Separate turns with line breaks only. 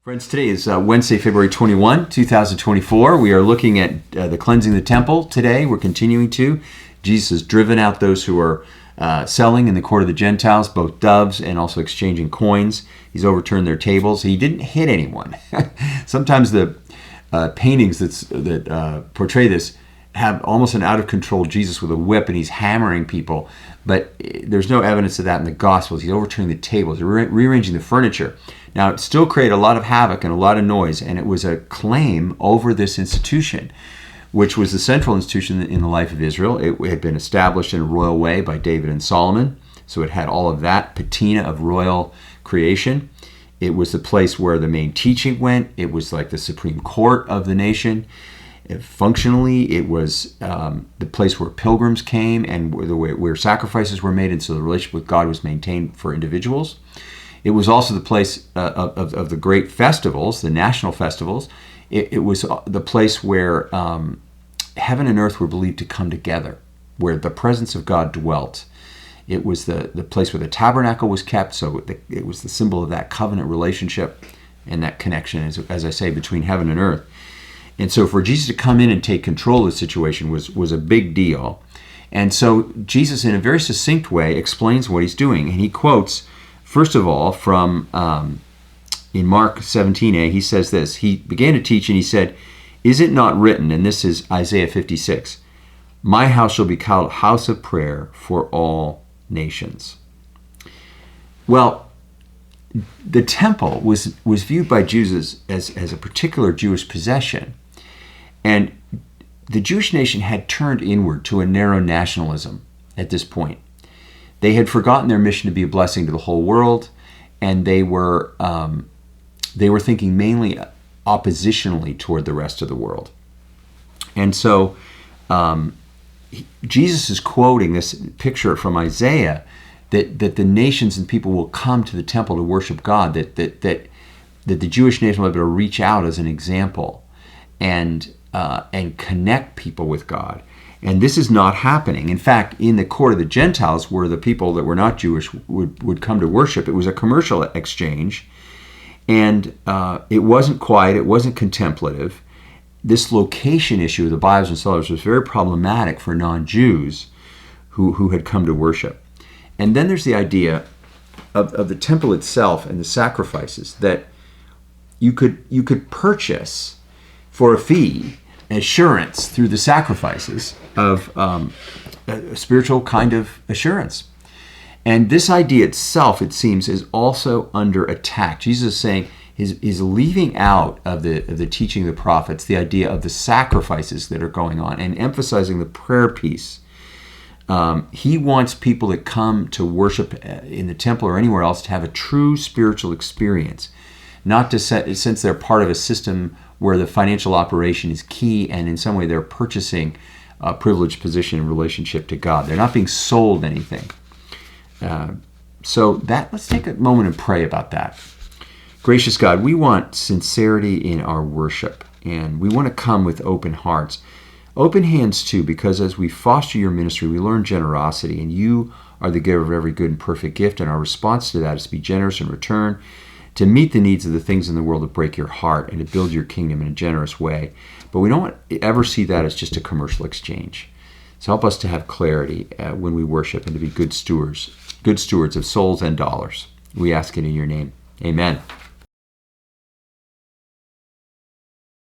Friends, today is Wednesday, February 21, 2024. We are looking at the cleansing the temple today. We're continuing to. Jesus has driven out those who are selling in the court of the Gentiles, both doves and also exchanging coins. He's overturned their tables. He didn't hit anyone. Sometimes the paintings that portray this have almost an out-of-control Jesus with a whip, and he's hammering people. But there's no evidence of that in the Gospels. He's overturning the tables, rearranging the furniture. Now, it still created a lot of havoc and a lot of noise, and it was a claim over this institution, which was the central institution in the life of Israel. It had been established in a royal way by David and Solomon, so it had all of that patina of royal creation. It was the place where the main teaching went. It was like the Supreme Court of the nation. Functionally, it was the place where pilgrims came and where sacrifices were made, and so the relationship with God was maintained for individuals. It was also the place of the great festivals, the national festivals. It was the place where heaven and earth were believed to come together, where the presence of God dwelt. It was the place where the tabernacle was kept, so it was the symbol of that covenant relationship and that connection, as I say, between heaven and earth. And so for Jesus to come in and take control of the situation was a big deal. And so Jesus, in a very succinct way, explains what he's doing. And he quotes, first of all, from in Mark 17a, he says this. He began to teach and he said, "Is it not written," and this is Isaiah 56, "My house shall be called a house of prayer for all nations." Well, the temple was viewed by Jews as a particular Jewish possession. And the Jewish nation had turned inward to a narrow nationalism at this point. They had forgotten their mission to be a blessing to the whole world, and they were thinking mainly oppositionally toward the rest of the world. And so Jesus is quoting this picture from Isaiah that the nations and people will come to the temple to worship God, that the Jewish nation will be able to reach out as an example and connect people with God. And this is not happening. In fact, in the court of the Gentiles, where the people that were not Jewish would come to worship, it was a commercial exchange, and it wasn't quiet, it wasn't contemplative. This location issue of the buyers and sellers was very problematic for non-Jews who had come to worship. And then there's the idea of the temple itself and the sacrifices, that you could purchase for a fee assurance through the sacrifices of a spiritual kind of assurance. And this idea itself, it seems, is also under attack. Jesus is saying is leaving out of the teaching of the prophets the idea of the sacrifices that are going on and emphasizing the prayer piece. He wants people that come to worship in the temple or anywhere else to have a true spiritual experience, not to since they're part of a system where the financial operation is key, and in some way they're purchasing a privileged position in relationship to God. They're not being sold anything. So let's take a moment and pray about that. Gracious God, we want sincerity in our worship, and we want to come with open hearts. Open hands too, because as we foster your ministry, we learn generosity, and you are the giver of every good and perfect gift, and our response to that is to be generous in return, to meet the needs of the things in the world that break your heart, and to build your kingdom in a generous way. But we don't ever see that as just a commercial exchange. So help us to have clarity when we worship, and to be good stewards of souls and dollars. We ask it in your name. Amen.